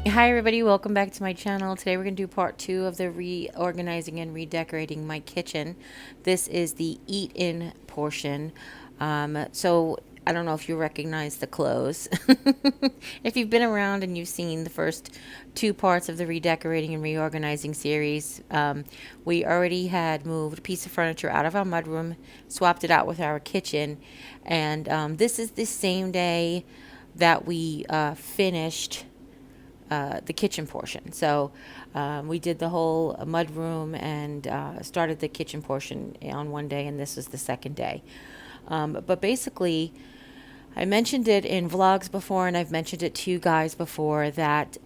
Hi everybody, welcome back to my channel. Today we're going to do part 2 of the reorganizing and redecorating my kitchen. This is the eat-in portion. So I don't know if you recognize the clothes. If you've been around and you've seen the first 2 parts of the redecorating and reorganizing series, we already had moved a piece of furniture out of our mudroom, swapped it out with our kitchen, and this is the same day that we finished the kitchen portion. So we did the whole mud room and started the kitchen portion on one day, and this was the second day. But basically, I mentioned it in vlogs before, and I've mentioned it to you guys before, that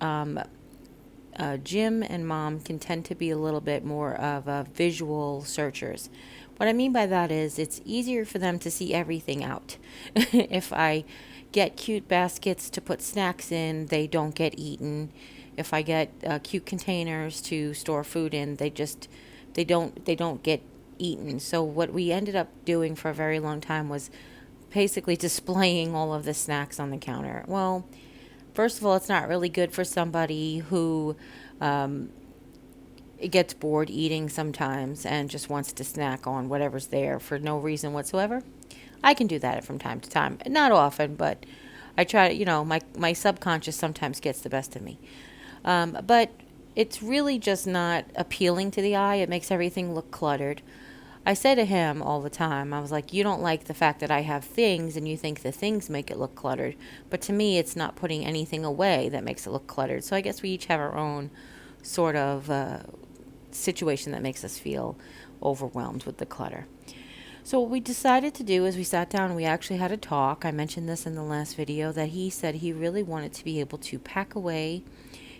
Jim and Mom can tend to be a little bit more of visual searchers. What I mean by that is it's easier for them to see everything out. If I get cute baskets to put snacks in, they don't get eaten. If I get cute containers to store food in, they don't get eaten. So what we ended up doing for a very long time was basically displaying all of the snacks on the counter. Well, first of all, it's not really good for somebody who it gets bored eating sometimes and just wants to snack on whatever's there for no reason whatsoever. I can do that from time to time. Not often, but I try to, my subconscious sometimes gets the best of me. But it's really just not appealing to the eye. It makes everything look cluttered. I say to him all the time, I was like, you don't like the fact that I have things and you think the things make it look cluttered. But to me, it's not putting anything away that makes it look cluttered. So I guess we each have our own sort of situation that makes us feel overwhelmed with the clutter. So what we decided to do is we sat down and we actually had a talk. I mentioned this in the last video, that he said he really wanted to be able to pack away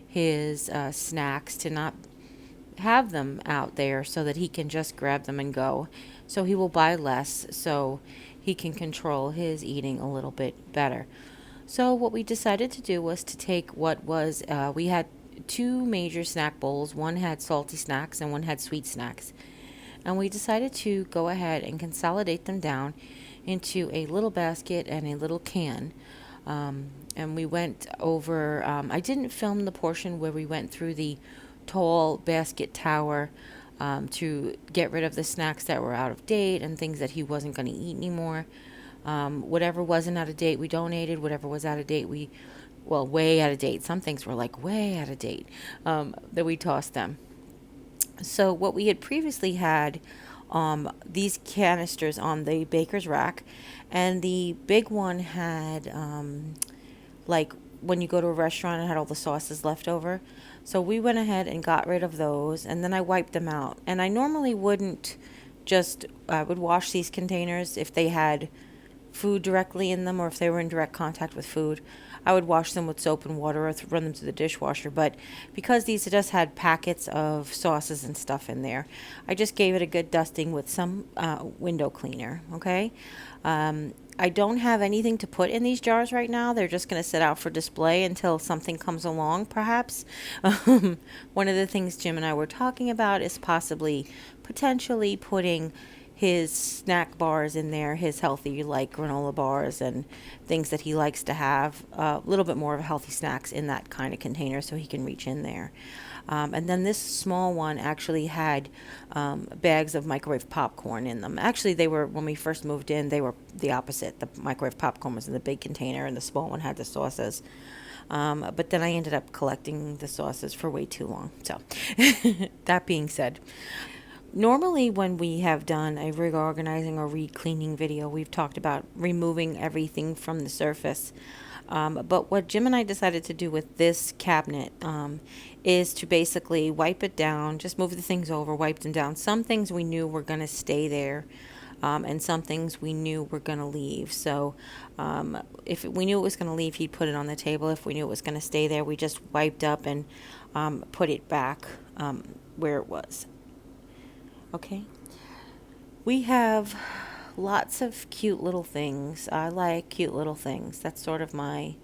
his snacks, to not have them out there, so that he can just grab them and go. So he will buy less so he can control his eating a little bit better. So what we decided to do was to take what was, we had 2 major snack bowls. One had salty snacks and one had sweet snacks. And we decided to go ahead and consolidate them down into a little basket and a little can. And we went over, I didn't film the portion where we went through the tall basket tower to get rid of the snacks that were out of date and things that he wasn't going to eat anymore. Whatever wasn't out of date, we donated. Whatever was out of date, way out of date. Some things were like way out of date, that we tossed them. So what we had previously had, these canisters on the baker's rack, and the big one had, like when you go to a restaurant, it had all the sauces left over. So we went ahead and got rid of those, and then I wiped them out. And I normally wouldn't just, I would wash these containers if they had food directly in them, or if they were in direct contact with food. I would wash them with soap and water, or run them through the dishwasher. But because these just had packets of sauces and stuff in there, I just gave it a good dusting with some window cleaner. Okay. I don't have anything to put in these jars right now. They're just going to sit out for display until something comes along, perhaps. One of the things Jim and I were talking about is potentially putting his snack bars in there, his healthy, like granola bars and things that he likes to have, a little bit more of healthy snacks in that kind of container so he can reach in there. And then this small one actually had bags of microwave popcorn in them. Actually, they were, when we first moved in, they were the opposite. The microwave popcorn was in the big container and the small one had the sauces. But then I ended up collecting the sauces for way too long. So that being said, normally when we have done a reorganizing or re-cleaning video, we've talked about removing everything from the surface. But what Jim and I decided to do with this cabinet is to basically wipe it down, just move the things over, wipe them down. Some things we knew were going to stay there, and some things we knew were going to leave. So if we knew it was going to leave, he'd put it on the table. If we knew it was going to stay there, we just wiped up and put it back where it was. Okay. We have lots of cute little things. I like cute little things. That's sort of my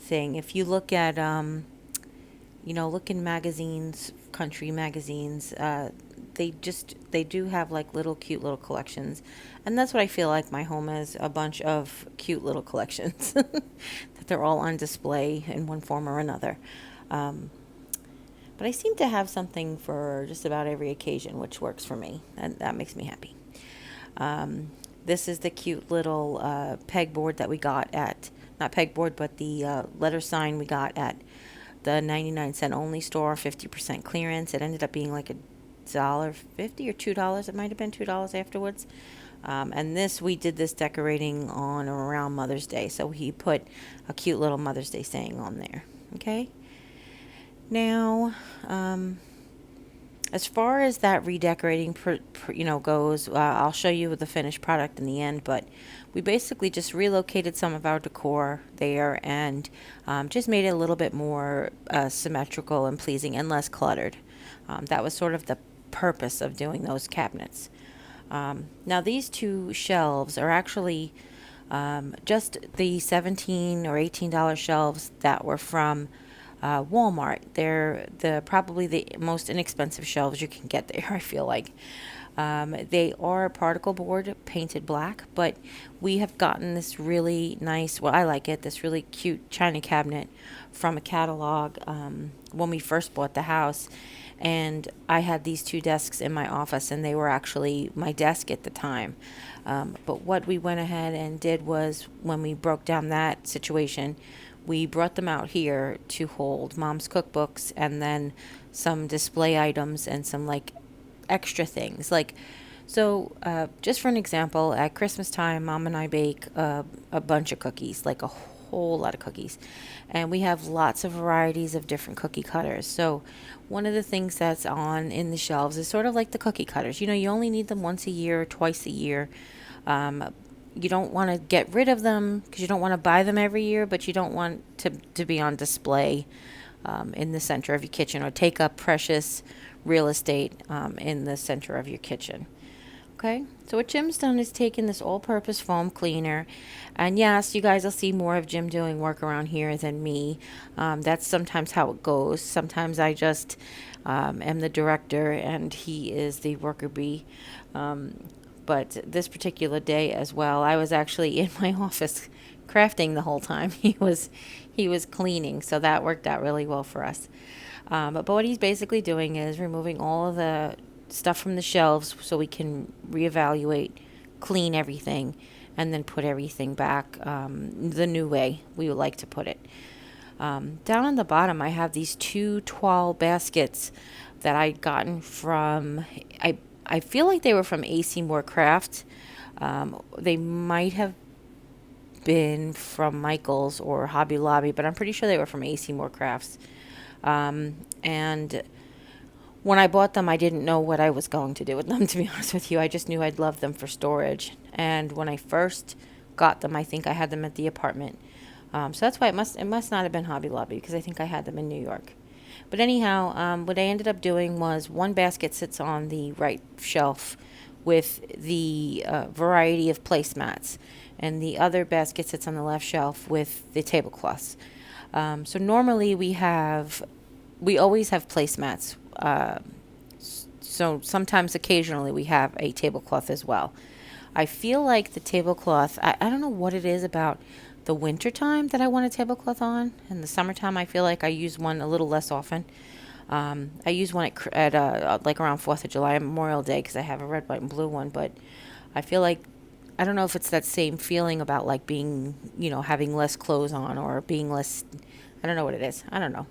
thing. If you look at, look in magazines, country magazines, they do have like little cute little collections. And that's what I feel like my home is, a bunch of cute little collections that they're all on display in one form or another. But I seem to have something for just about every occasion, which works for me, and that makes me happy. Um, this is the cute little pegboard that we got at, not pegboard, but the letter sign we got at the 99-cent only store, 50% clearance. It ended up being like $1.50 or $2. It might have been $2 afterwards. And we did this decorating on or around Mother's Day. So he put a cute little Mother's Day saying on there. Okay. Now, as far as that redecorating, goes, I'll show you the finished product in the end. But we basically just relocated some of our decor there and just made it a little bit more symmetrical and pleasing and less cluttered. That was sort of the purpose of doing those cabinets. Now these two shelves are actually just the $17 or $18 shelves that were from Walmart. They're probably the most inexpensive shelves you can get there, I feel like. They are particle board painted black, but we have gotten this really nice, well, I like it, this really cute china cabinet from a catalog when we first bought the house. And I had these two desks in my office, and they were actually my desk at the time. But what we went ahead and did was, when we broke down that situation, we brought them out here to hold Mom's cookbooks and then some display items and some like extra things. Just for an example, at Christmas time, Mom and I bake a bunch of cookies, like a whole lot of cookies. And we have lots of varieties of different cookie cutters. So one of the things that's on in the shelves is sort of like the cookie cutters. You only need them once a year or twice a year. You don't want to get rid of them because you don't want to buy them every year, but you don't want to be on display in the center of your kitchen or take up precious real estate in the center of your kitchen. Okay, so what Jim's done is taken this all-purpose foam cleaner, and yes, you guys will see more of Jim doing work around here than me. That's sometimes how it goes. Sometimes I just am the director and he is the worker bee. But this particular day as well, I was actually in my office crafting the whole time. He was cleaning, so that worked out really well for us. But what he's basically doing is removing all of the stuff from the shelves so we can reevaluate, clean everything, and then put everything back the new way we would like to put it. Down on the bottom, I have these two toile baskets that I'd gotten from, I feel like they were from AC Moore Craft. They might have been from Michael's or Hobby Lobby, but I'm pretty sure they were from AC Moore Crafts. And when I bought them, I didn't know what I was going to do with them, to be honest with you. I just knew I'd love them for storage. And when I first got them, I think I had them at the apartment. So that's why it must not have been Hobby Lobby, because I think I had them in New York. But anyhow, what I ended up doing was one basket sits on the right shelf with the variety of placemats, and the other basket sits on the left shelf with the tablecloths. So normally we always have placemats. So sometimes occasionally we have a tablecloth as well. I feel like the tablecloth, I don't know what it is about the winter time that I want a tablecloth on. In the summertime, I feel like I use one a little less often. I use one at like around 4th of July and Memorial Day because I have a red, white, and blue one. But I feel like, I don't know if it's that same feeling about like being, having less clothes on or being less, I don't know what it is. I don't know.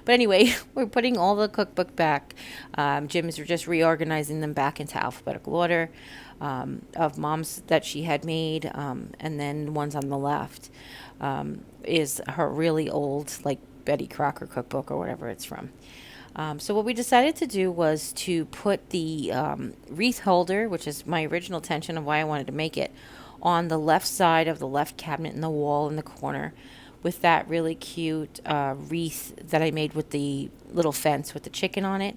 But anyway, we're putting all the cookbook back. Jim is just reorganizing them back into alphabetical order of Mom's that she had made. And then the ones on the left is her really old, like Betty Crocker cookbook or whatever it's from. So what we decided to do was to put the wreath holder, which is my original intention of why I wanted to make it, on the left side of the left cabinet in the wall in the corner, with that really cute wreath that I made with the little fence with the chicken on it.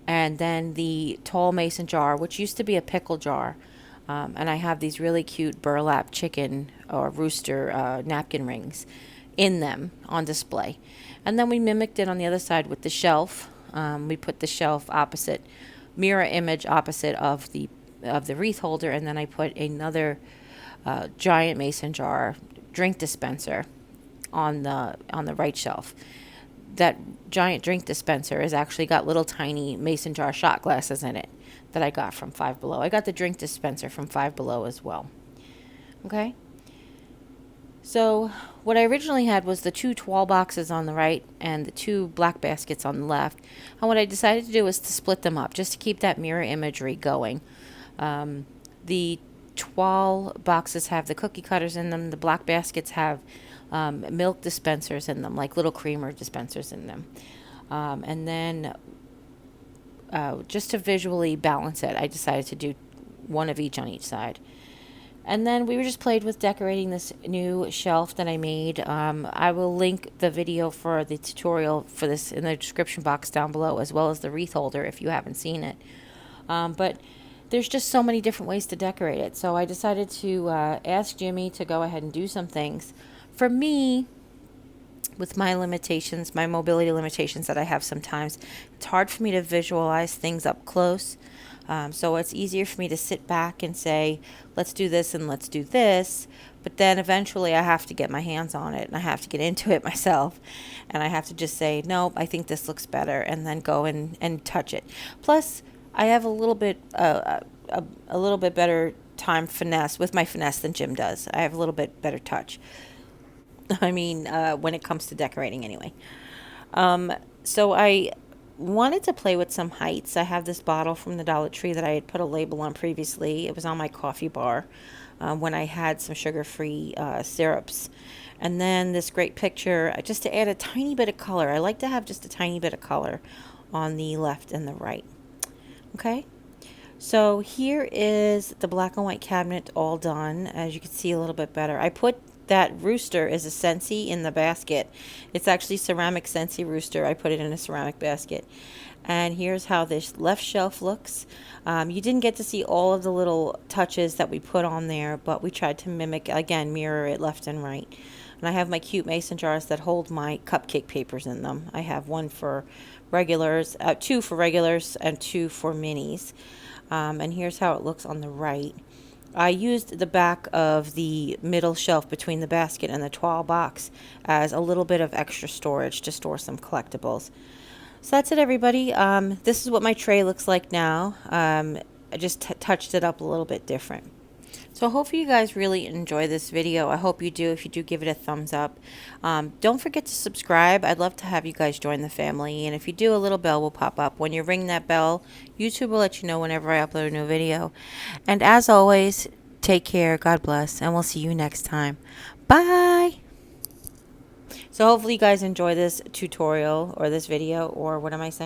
And then the tall mason jar, which used to be a pickle jar. And I have these really cute burlap chicken or rooster napkin rings in them on display. And then we mimicked it on the other side with the shelf. We put the shelf mirror image opposite of the wreath holder. And then I put another giant mason jar drink dispenser on the right shelf. that giant drink dispenser has actually got little tiny mason jar shot glasses in it that I got from Five Below. I got the drink dispenser from Five Below as well. Okay? So what I originally had was the two toile boxes on the right and the two black baskets on the left. And what I decided to do was to split them up just to keep that mirror imagery going. The toile boxes have the cookie cutters in them. The black baskets have milk dispensers in them, like little creamer dispensers in them. And then just to visually balance it, I decided to do one of each on each side. And then we were just played with decorating this new shelf that I made. I will link the video for the tutorial for this in the description box down below, as well as the wreath holder if you haven't seen it. But there's just so many different ways to decorate it. So I decided to ask Jimmy to go ahead and do some things. For me, with my limitations, my mobility limitations that I have sometimes, it's hard for me to visualize things up close. So it's easier for me to sit back and say, let's do this and let's do this. But then eventually I have to get my hands on it and I have to get into it myself. And I have to just say, nope, I think this looks better, and then go and touch it. Plus, I have a little bit better time finesse with my finesse than Jim does. I have a little bit better touch. I mean, when it comes to decorating anyway. So I wanted to play with some heights. I have this bottle from the Dollar Tree that I had put a label on previously. It was on my coffee bar when I had some sugar-free syrups. And then this great picture, just to add a tiny bit of color. I like to have just a tiny bit of color on the left and the right. Okay? So here is the black and white cabinet all done. As you can see a little bit better. I put that rooster is a Scentsy in the basket. It's actually ceramic Scentsy rooster. I put it in a ceramic basket. And here's how this left shelf looks. You didn't get to see all of the little touches that we put on there, but we tried to mimic, again, mirror it left and right. And I have my cute mason jars that hold my cupcake papers in them. I have one for regulars, two for regulars, and two for minis. And here's how it looks on the right. I used the back of the middle shelf between the basket and the toile box as a little bit of extra storage to store some collectibles. So that's it, everybody. This is what my tray looks like now. I just touched it up a little bit different. So hopefully you guys really enjoy this video. I hope you do. If you do, give it a thumbs up. Don't forget to subscribe. I'd love to have you guys join the family. And if you do, a little bell will pop up. When you ring that bell, YouTube will let you know whenever I upload a new video. And as always, take care. God bless. And we'll see you next time. Bye. So hopefully you guys enjoy this tutorial or this video, or what am I saying?